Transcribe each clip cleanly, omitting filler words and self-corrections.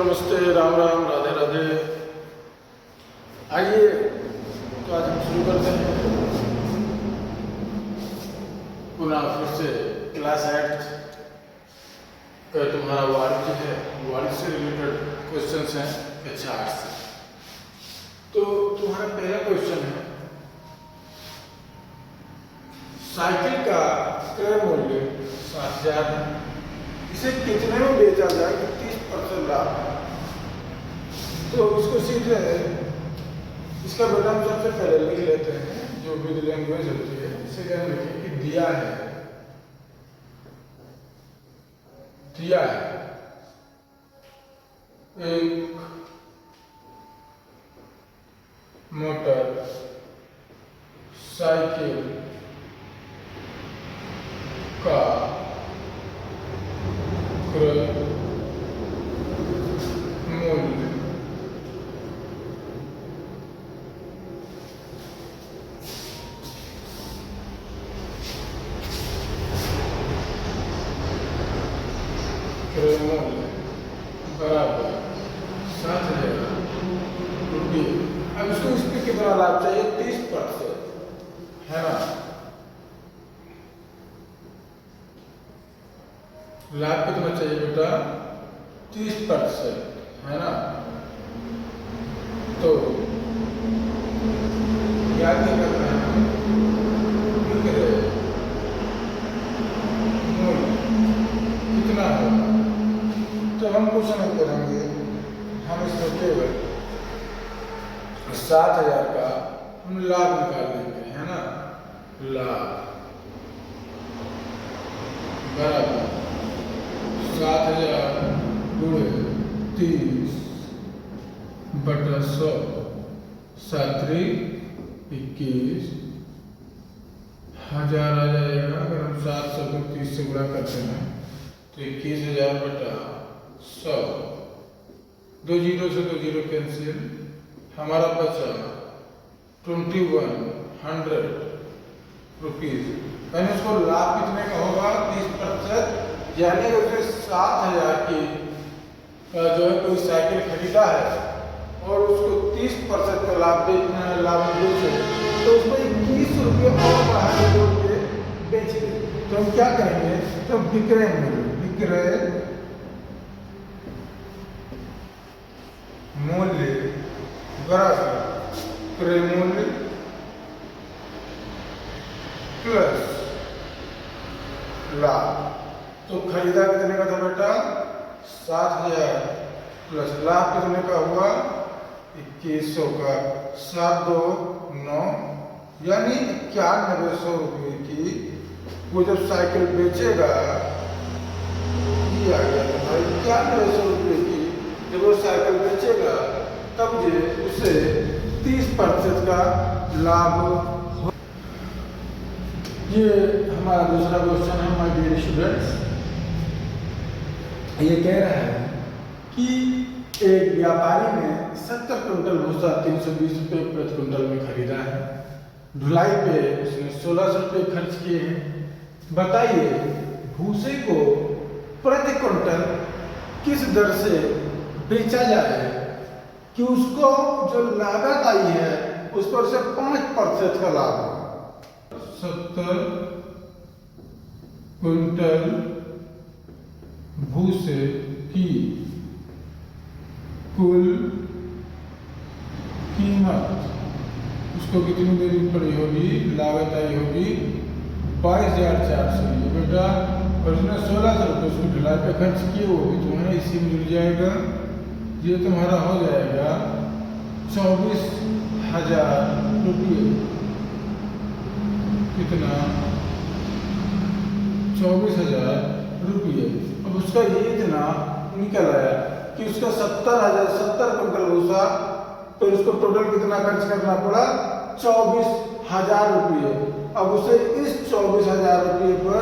नमस्ते, राम राम, राधे राधे। आइए तो आज हम शुरू करते हैं पुनः फिर से क्लास 8 का तुम्हारा वाणिज्य है, वाणिज्य से रिलेटेड क्वेश्चंस हैं कक्षा 8 से। तो तुम्हारा पहला क्वेश्चन है, साइकिल का क्रय मूल्य 7,000 है, इसे कितने में बेचा जाए कि 30% लाभ। तो इसको सीधे इसका बेटा हम सबसे पहले लिख लेते हैं, जो भी लैंग्वेज होती है इसे क्या लिखें कि दिया है एक मोटर साइकिल का क्रय मूल्य बराबर 7,000 रुपये। अब इसको इस पे कितना लाभ चाहिए? 30%, है ना। लाभ कितना चाहिए बेटा? 30%, है ना। तो क्या करना है? कितना होगा? तो हम कुछ नहीं करेंगे, हम इसमें केवल 7,000 का हम लाभ निकाल देंगे, है ना। लाभ बराबर 7,000 गुणे 30 बटा 100, 7×3=21 हजार आ जाएगा। अगर हम 700 को 30 से गुणा करते हैं तो 21,000 बटा 100, 2 जीरो से 2 जीरो कैंसिल, हमारा बचा 2100 रुपीज। यानी उसको लाभ कितने का होगा? 30%। यानी उसने 7,000 की जो है कोई साइकिल खरीदा है और उसको 30% का लाभ बेचे, तो उसमें 21 रुपये और बढ़ा के बेच दे। तो हम क्या करेंगे? तो विक्रय मूल्य बराबर क्रय मूल्य प्लस लाभ। तो खरीदा कितने का था बेटा? 7,000 प्लस लाभ कितने का हुआ? 2100 का। 7 2 9, यानी 9100 रुपये की वो जब साइकिल बेचेगा, ये आ गया था 9100 रुपये की जब वो साइकिल बेचेगा, तब ये उसे 30% का लाभ हो। ये हमारा दूसरा क्वेश्चन है माय डियर स्टूडेंट्स। ये कह रहा है कि एक व्यापारी ने 70 कुंटल भूसा 320 रुपये प्रति कुंटल में खरीदा है। ढुलाई पे उसने 1,600 रुपये खर्च किए हैं। बताइए भूसे को प्रति कुंटल किस दर से बेचा जाए कि उसको जो लागत आई है उस पर से 5% का लाभ हो। 70 कुंटल भूसे की कुल कीमत उसको कितनी देनी पड़ी होगी? लागत आई होगी 22,400 बेटा, और उसने 1,600 रुपये उसको ढलाई पे खर्च किए, वो भी तुम्हें इसी में जुड़ जाएगा। ये तुम्हारा हो जाएगा 24,000 रुपये। कितना? 24,000 रुपये। अब उसका ये इतना निकल आया कि उसका 70 कुंटल भूसा, तो उसको टोटल कितना खर्च करना पड़ा? 24,000 रुपये। अब उसे इस 24,000 रुपये पर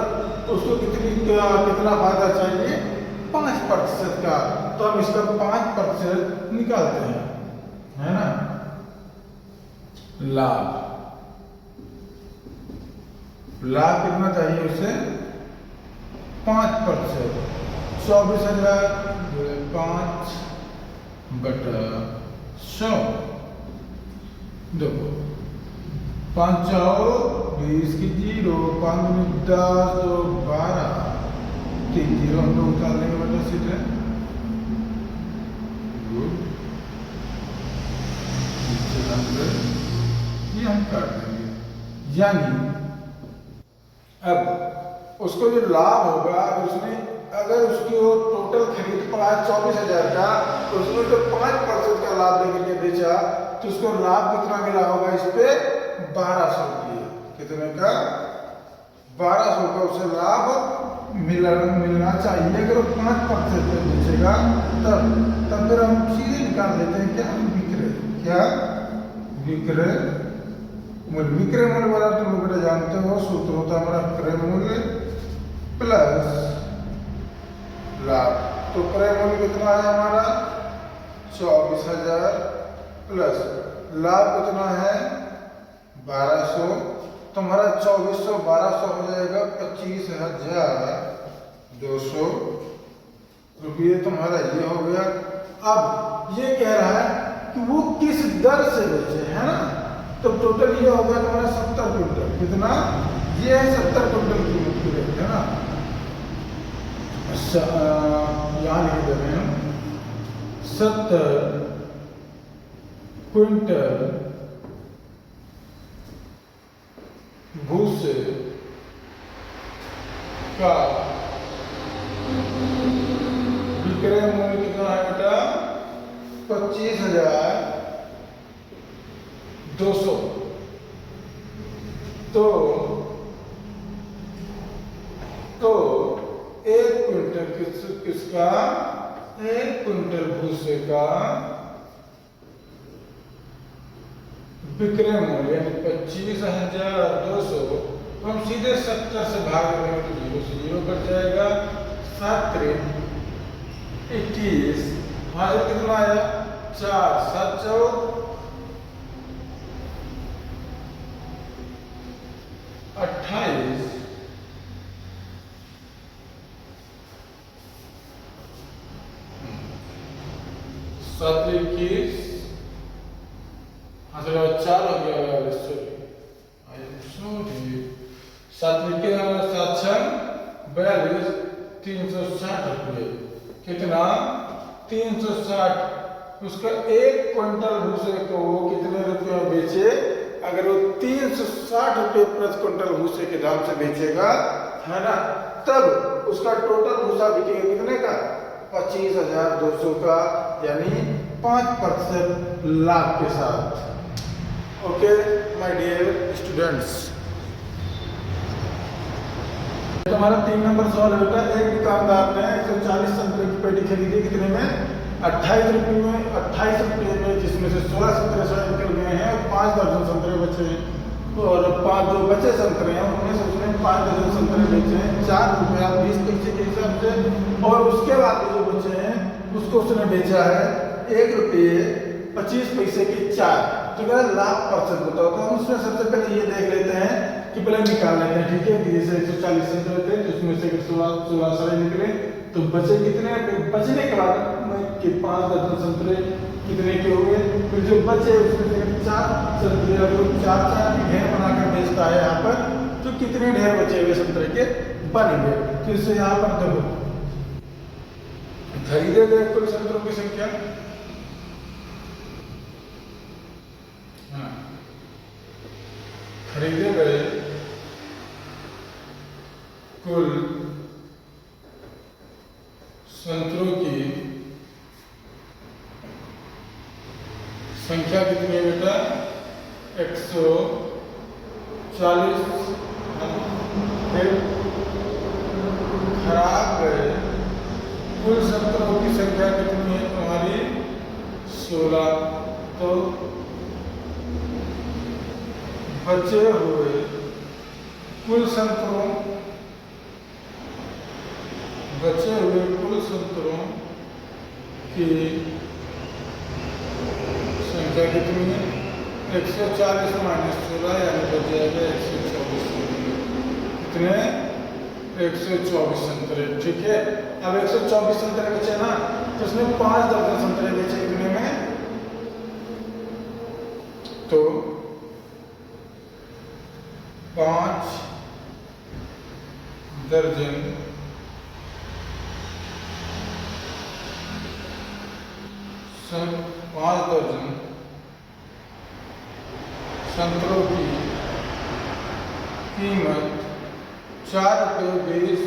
उसको कितना फायदा चाहिए? 5% का। तो हम इसका 5% निकालते हैं, है ना। लाभ कितना चाहिए उसे? 5%। 24,000 5 बटा 100। देखो 5 20 की 0, 5 दूनी 10, 2 12, 3 0 हम लोग उतार लेंगे बटा सीधे। ये हम काट देंगे। यानी अब उसको जो लाभ होगा, अगर उसकी वो टोटल खरीद पड़ा 24,000 का, तो उसमें जो 5% का लाभ लेकर के बेचा, तो उसको लाभ कितना मिला होगा इस पे 1200 रुपये। कितने का? 1200 का उसे लाभ मिलना चाहिए। अगर वो 5% पे बेचेगा तब फिर हम सीधे निकाल लेते हैं क्या? विक्रय मूल्य। विक्रय मूल्य वाला तुम लोग जानते हो, सूत्र होता है हमारा क्रय मूल्य प्लस लाभ। तो क्रय मूल्य कितना है हमारा? 24,000 प्लस लाभ कितना है? 1200। तो हमारा 2400 1200 हो जाएगा 25,200 रुपये। तुम्हारा ये हो गया। अब ये कह रहा है कि वो किस दर से बेचे, है ना? तो टोटल ये हो गया तुम्हारा 70 क्विंटल। कितना? ये है 70 क्विंटल कीमत की रेट, है ना? यहाँ लिख दे रहे हैं 70 क्विंटल भूसे का विक्रय मूल्य कितना है बेटा? 25,200। तो 1 क्विंटल किसका? 1 क्विंटल भूसे का विक्रय मूल्य यानी 25,200। तो हम सीधे 70 से भाग देंगे तो 0 से 0 कट जाएगा। 7 3 21। हाजिर कितना आया? 4 7 14 28। 7 21। हाँ चलो 4 हो गया। सॉरी 7 21 7 6 42 360 रुपये। कितना? 360। उसका 1 क्विंटल भूसे को वो कितने रुपये में बेचे? अगर वो 360 रुपये प्रति क्विंटल भूसे के दाम से बेचेगा, है ना, तब उसका टोटल भूसा बिकेगा कितने का? 25,200 का, यानी 5% लाभ के साथ। ओके माय डियर स्टूडेंट्स, हमारा 3 नंबर सवाल है बेटा। एक दुकानदार ने 140 संतरे की पेटी खरीदी। कितने में? 28 रुपये में। 28 रुपये में, जिसमें से 16 संतरे स्वयं निकल गए हैं और 5 दर्जन संतरे बचे हैं। और 5 जो बचे संतरे हैं उनमें से उसने 5 दर्जन संतरे बेचे हैं 4 रुपया 20 पैसे के हिसाब से। और उसके बाद जो बचे हैं उसको उसने बेचा है 1 रुपये 25 पैसे के 4। तो क्या लाभ % बताओ। तो हम उसमें सबसे पहले ये देख लेते हैं कि पहले निकाल लेते हैं। ठीक है, जैसे 140 संतरे थे जिसमें से 16 सारे निकले, तो बचे कितने? बचने के बाद कि 5 दर्जन संतरे कितने के हुए? फिर जो बचे उसमें से 4 संतरे, अगर 4 ढेर बनाकर बेचता है यहाँ पर, तो कितने ढेर बचे हुए संतरे के बनेंगे? तो इससे यहाँ पर देखो खरीदे गए कुल संतरों की संख्या, खरीदे गए कुल संतरों की संख्या कितनी है बेटा? 140। फिर खराब गए कुल संतरों की संख्या कितनी है तुम्हारी? 16। तो बचे हुए कुल संतरों की संख्या कितनी है? 140 माइनस 16 यानी बच जाएगा 124। कितने? 124 संतरे। ठीक है, अब 124 संतरे बचे ना, तो उसने 5 दर्जन संतरे बेचे। कितने तो 5 दर्जन संतरों की कीमत 4 रुपये 20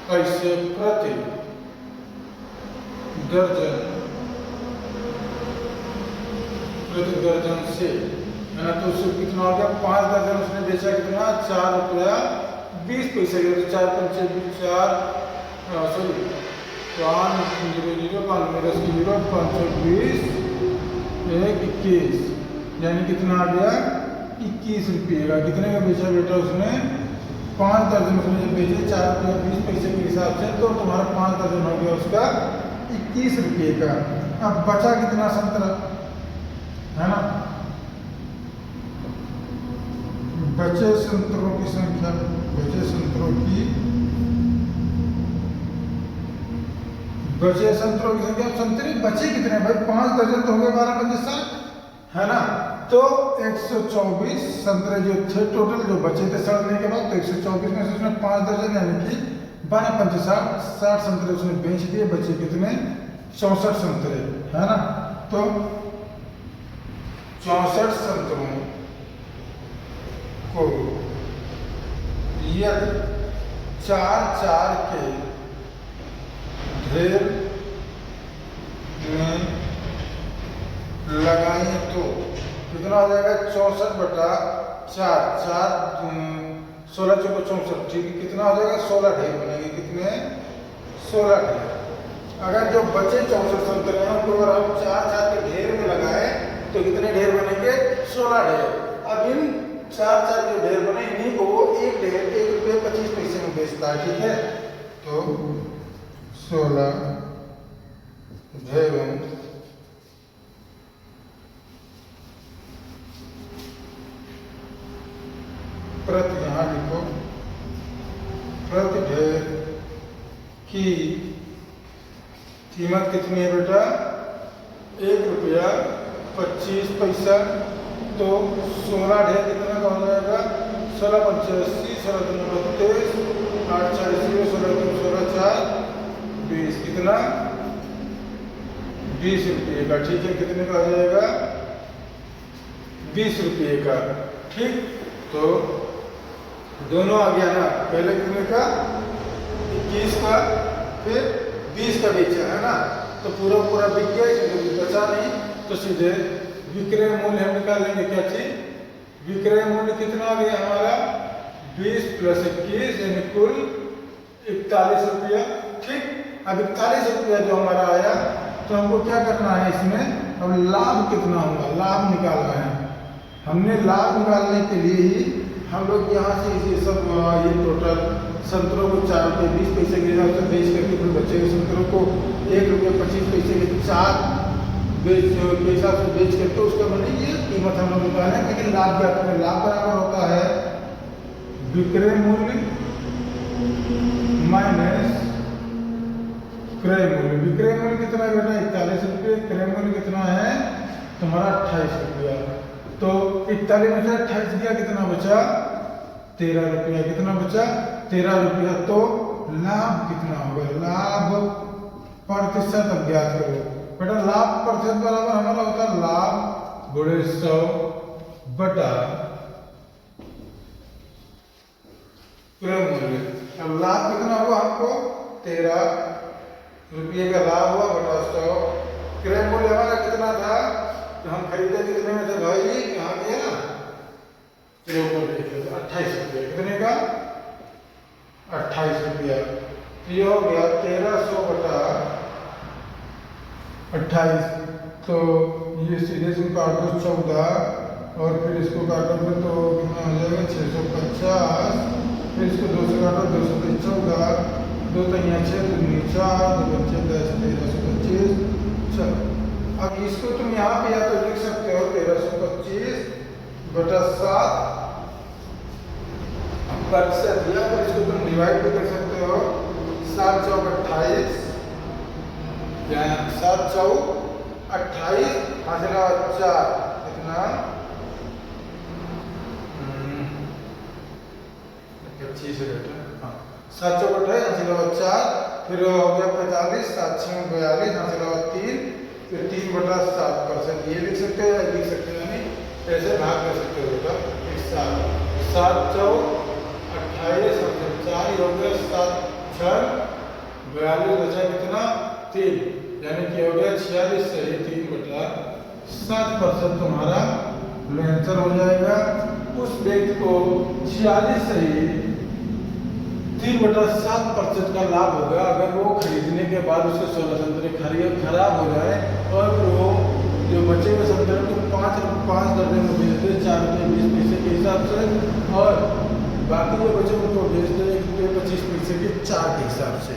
पैसे प्रति दर्जन से, है ना। तो उससे कितना हो गया, 5 दर्जन उसने बेचा कितना, 4 रुपया 20 पैसे के। 4 पंचे 4 सॉरी 5 0 0 5 में 10 की 0 520 1 21, यानी कितना आ गया 21 रुपये का। कितने का बेचा बेटा उसने, 5 दर्जन उसने जब बेचे 4 रुपये 20 पैसे के हिसाब से, तो तुम्हारा 5 दर्जन हो गया उसका 21 रुपये का। अब बचा कितना संतरा, है ना। बचे संतरों की संख्या, संतरे बचे कितने भाई, 5 दर्जन तो हो गए 12 पंजे 60, है ना। तो 124 संतरे जो थे टोटल, जो बचे थे सड़ने के बाद, तो 124 में से उसने 5 दर्जन यानी कि 12 पंजे 60 संतरे उसने बेच दिए। बचे कितने, 64 संतरे, है ना। तो 64 संतरों को यदि 4 के ढेर में लगाएं तो कितना हो जाएगा, 64 बटा 4 16 चौको 64, ठीक है। कितना हो जाएगा, 16 ढेर बनेंगे। कितने, 16 ढेर। अगर जो बचे 64 संतरे हैं उनको अगर हम 4 के ढेर में लगाए तो कितने ढेर बनेंगे, 16 ढेर। अब इन 4 जो ढेर बने, इन्हीं को वो एक ढेर 1 रुपये 25 पैसे में बेचता है, ठीक है। तो 16 ढेरों प्रति, यहाँ लिखो, प्रति ढेर की कीमत कितनी है बेटा, 1 रुपया 25 पैसा। तो 16 ढेर कितना का हो जाएगा, 16 पंचे 80, 16 दूनी 32, 8 4 0, 16 दूनी 16 4 20, कितना 20 रुपये का, ठीक है। कितने का आ जाएगा, 20 रुपये का, ठीक। तो दोनों आ गया ना, पहले कितने का 21 का, फिर 20 का बेचा, है ना। तो पूरा बिक गया, इसमें कुछ बचा नहीं। तो सीधे विक्रय मूल्य हम निकालेंगे, क्या चीज, विक्रय मूल्य कितना आ गया हमारा, 20 + 21 यानी कुल 41 रुपया, ठीक। अब 41 रुपया जो हमारा आया, तो हमको क्या करना है इसमें, अब लाभ कितना होगा, लाभ निकालना है। हमने लाभ निकालने के लिए ही हम लोग यहाँ से इसे सब ये टोटल संतरों को 4 रुपये 20 पैसे के हिसाब से बेच करके, फिर बचे हुए संतरों को 1 रुपये 25 पैसे के 4 पैसा से बेच करके उसका बनी ये कीमत हम लोग निकालें। लेकिन लाभ क्या करें, लाभ बराबर होता है विक्रय मूल्य माइनस क्रय मूल्य। विक्रय मूल्य कितना है बेटा, 41 रुपये। क्रय मूल्य कितना है तुम्हारा, 28 रुपया। तो 41 में से 28 दिया, कितना बचा, 13 रुपया। कितना बचा, 13 रुपया। तो लाभ कितना होगा, लाभ प्रतिशत अज्ञात करो बेटा। लाभ प्रतिशत बराबर हमारा होता है लाभ गुणे 100 बटा क्रय मूल्य। अब लाभ कितना हुआ हमको, 13 रुपये का लाभ हुआ बटा 100। क्रय मूल्य हमारा कितना था, तो हम खरीदे कितने में थे भाई, कहाँ गया, 28 रुपये। कितने का, 28 रुपया। ये हो गया 1300 बटा 28। तो ये सीधे से काट दो 14, और फिर इसको काटोगे तो कितना हो जाएगा 650, फिर इसको 2 से काटो 2 से 14, 2 तैयार 6 दूनी 4, 2 बच्चे 10, 1325। चलो अब इसको तुम यहाँ पे या तो लिख सकते हो 1325 बटा 7 प्रतिशत दिया, पर इसको तुम डिवाइड भी कर सकते हो। 7 चौक 28, 7 चौक 28 हासिल 4 कितना 25 बेटा। हाँ 7 चौक 28 हासिल 4, फिर हो गया 45, 7 6 42 हासिल 3, फिर 3/7%। ये लिख सकते हो या लिख सकते हो, यानी ऐसे भाग कर सकते हो बेटा। 7 चौक 28 हासिल 4, हो गया 7 6 42 बचा कितना 3, यानी कि हो गया 46 सही 3/7% तुम्हारा आंसर हो जाएगा। उस व्यक्ति को 46 सही 3/7% का लाभ होगा अगर वो खरीदने के बाद उसके 16 संतरे खराब हो जाए और वो जो बचे हुए संतरे को 5 दर्जन में बेच दे 4 रुपये 20 पैसे के हिसाब से, और बाकी जो बचे उनको बेच दे 1 रुपये 25 पैसे के 4 के हिसाब से।